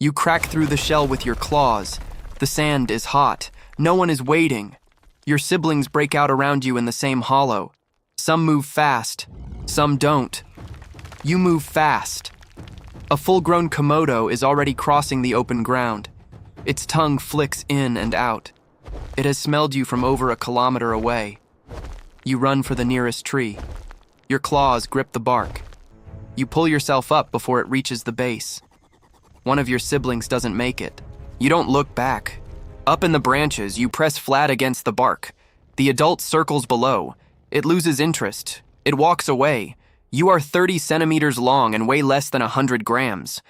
You crack through the shell with your claws. The sand is hot. No one is waiting. Your siblings break out around you in the same hollow. Some move fast, some don't. You move fast. A full-grown Komodo is already crossing the open ground. Its tongue flicks in and out. It has smelled you from over a kilometer away. You run for the nearest tree. Your claws grip the bark. You pull yourself up before it reaches the base. One of your siblings doesn't make it. You don't look back. Up in the branches, you press flat against the bark. The adult circles below. It loses interest. It walks away. You are 30 centimeters long and weigh less than 100 grams.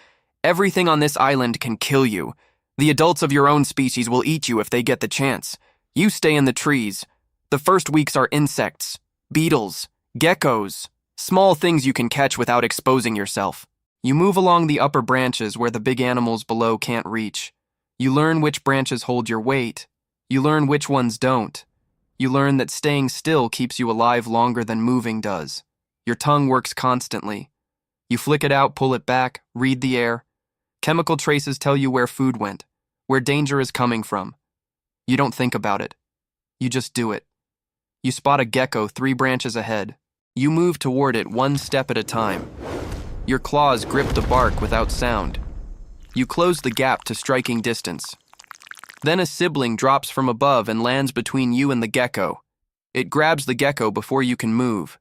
Everything on this island can kill you. The adults of your own species will eat you if they get the chance. You stay in the trees. The first weeks are insects, beetles, geckos, small things you can catch without exposing yourself. You move along the upper branches where the big animals below can't reach. You learn which branches hold your weight. You learn which ones don't. You learn that staying still keeps you alive longer than moving does. Your tongue works constantly. You flick it out, pull it back, read the air. Chemical traces tell you where food went, where danger is coming from. You don't think about it. You just do it. You spot a gecko 3 branches ahead. You move toward it 1 step at a time. Your claws grip the bark without sound. You close the gap to striking distance. Then a sibling drops from above and lands between you and the gecko. It grabs the gecko before you can move.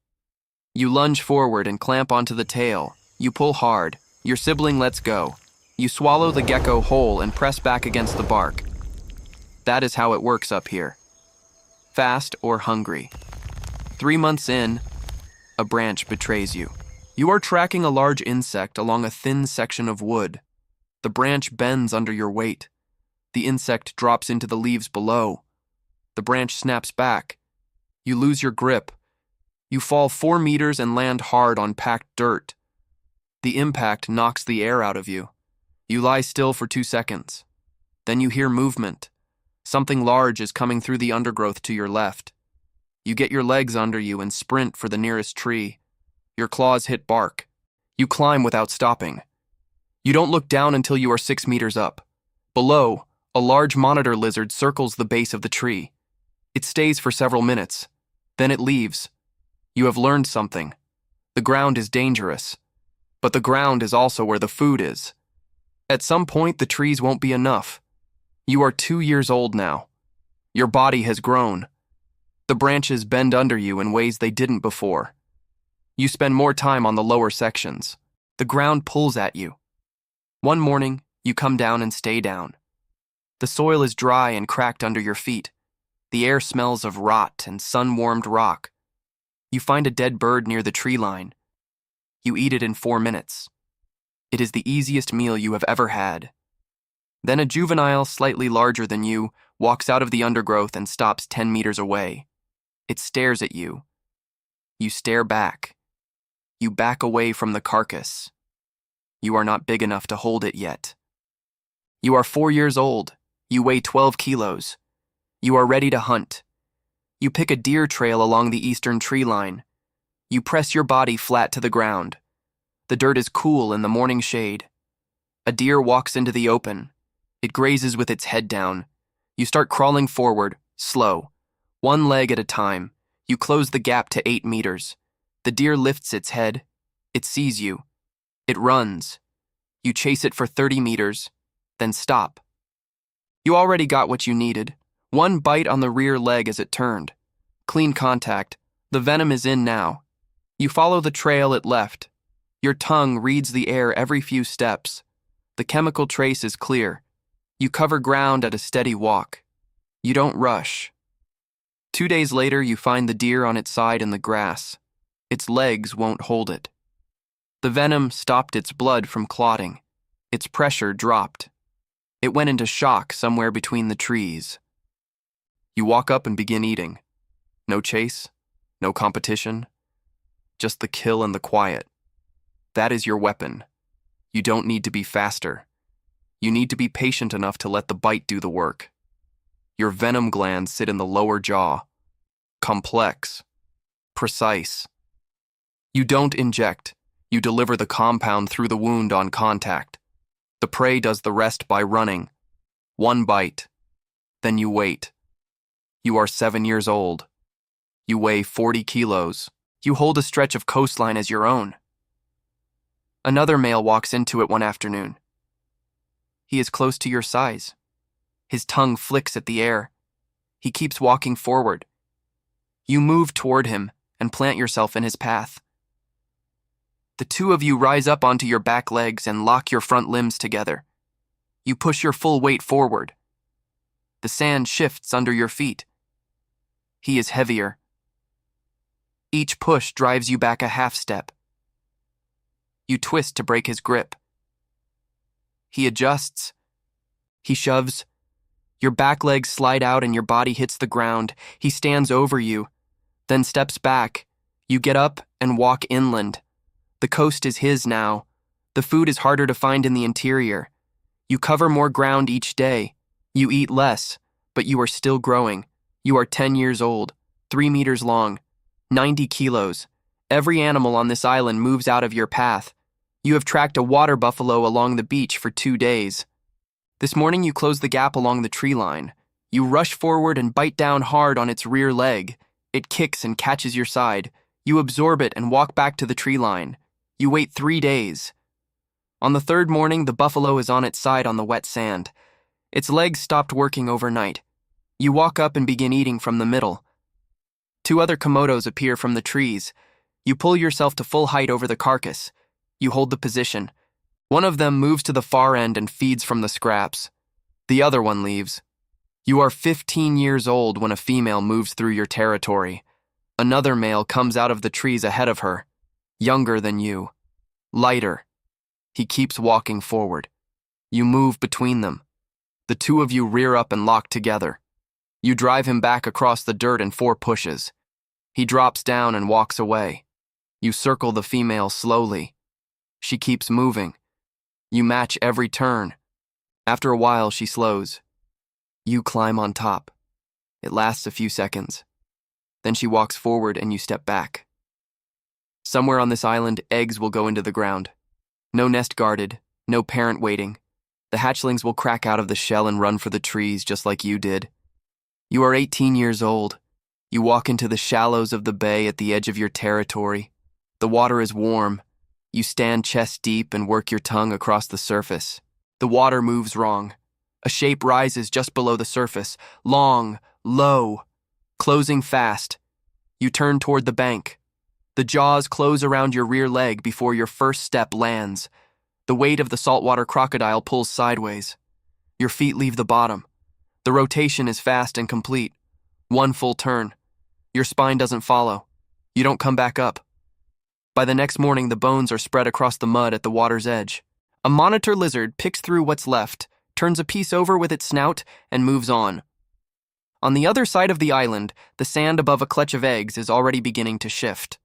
You lunge forward and clamp onto the tail. You pull hard. Your sibling lets go. You swallow the gecko whole and press back against the bark. That is how it works up here. Fast or hungry. 3 months in, a branch betrays you. You are tracking a large insect along a thin section of wood. The branch bends under your weight. The insect drops into the leaves below. The branch snaps back. You lose your grip. You fall 4 meters and land hard on packed dirt. The impact knocks the air out of you. You lie still for 2 seconds. Then you hear movement. Something large is coming through the undergrowth to your left. You get your legs under you and sprint for the nearest tree. Your claws hit bark. You climb without stopping. You don't look down until you are 6 meters up. Below, a large monitor lizard circles the base of the tree. It stays for several minutes. Then it leaves. You have learned something. The ground is dangerous. But the ground is also where the food is. At some point, the trees won't be enough. You are 2 years old now. Your body has grown. The branches bend under you in ways they didn't before. You spend more time on the lower sections. The ground pulls at you. One morning, you come down and stay down. The soil is dry and cracked under your feet. The air smells of rot and sun-warmed rock. You find a dead bird near the tree line. You eat it in 4 minutes. It is the easiest meal you have ever had. Then a juvenile, slightly larger than you, walks out of the undergrowth and stops 10 meters away. It stares at you. You stare back. You back away from the carcass. You are not big enough to hold it yet. You are 4 years old. You weigh 12 kilos. You are ready to hunt. You pick a deer trail along the eastern tree line. You press your body flat to the ground. The dirt is cool in the morning shade. A deer walks into the open. It grazes with its head down. You start crawling forward, slow. 1 leg at a time. You close the gap to 8 meters. The deer lifts its head. It sees you. It runs. You chase it for 30 meters, then stop. You already got what you needed. 1 bite on the rear leg as it turned. Clean contact. The venom is in now. You follow the trail it left. Your tongue reads the air every few steps. The chemical trace is clear. You cover ground at a steady walk. You don't rush. 2 days later, you find the deer on its side in the grass. Its legs won't hold it. The venom stopped its blood from clotting. Its pressure dropped. It went into shock somewhere between the trees. You walk up and begin eating. No chase, no competition, just the kill and the quiet. That is your weapon. You don't need to be faster. You need to be patient enough to let the bite do the work. Your venom glands sit in the lower jaw. Complex. Precise. You don't inject. You deliver the compound through the wound on contact. The prey does the rest by running. One bite. Then you wait. You are 7 years old. You weigh 40 kilos. You hold a stretch of coastline as your own. Another male walks into it one afternoon. He is close to your size. His tongue flicks at the air. He keeps walking forward. You move toward him and plant yourself in his path. The two of you rise up onto your back legs and lock your front limbs together. You push your full weight forward. The sand shifts under your feet. He is heavier. Each push drives you back a half step. You twist to break his grip. He adjusts. He shoves. Your back legs slide out and your body hits the ground. He stands over you, then steps back. You get up and walk inland. The coast is his now. The food is harder to find in the interior. You cover more ground each day. You eat less, but you are still growing. You are 10 years old, 3 meters long, 90 kilos. Every animal on this island moves out of your path. You have tracked a water buffalo along the beach for 2 days. This morning you close the gap along the tree line. You rush forward and bite down hard on its rear leg. It kicks and catches your side. You absorb it and walk back to the tree line. You wait 3 days. On the third morning, the buffalo is on its side on the wet sand. Its legs stopped working overnight. You walk up and begin eating from the middle. 2 other Komodos appear from the trees. You pull yourself to full height over the carcass. You hold the position. One of them moves to the far end and feeds from the scraps. The other one leaves. You are 15 years old when a female moves through your territory. Another male comes out of the trees ahead of her, younger than you, lighter. He keeps walking forward. You move between them. The 2 of you rear up and lock together. You drive him back across the dirt in 4 pushes. He drops down and walks away. You circle the female slowly. She keeps moving. You match every turn. After a while, she slows. You climb on top. It lasts a few seconds. Then she walks forward and you step back. Somewhere on this island, eggs will go into the ground. No nest guarded, no parent waiting. The hatchlings will crack out of the shell and run for the trees just like you did. You are 18 years old. You walk into the shallows of the bay at the edge of your territory. The water is warm. You stand chest deep and work your tongue across the surface. The water moves wrong. A shape rises just below the surface, long, low, closing fast. You turn toward the bank. The jaws close around your rear leg before your first step lands. The weight of the saltwater crocodile pulls sideways. Your feet leave the bottom. The rotation is fast and complete. 1 full turn. Your spine doesn't follow. You don't come back up. By the next morning, the bones are spread across the mud at the water's edge. A monitor lizard picks through what's left, turns a piece over with its snout, and moves on. On the other side of the island, the sand above a clutch of eggs is already beginning to shift.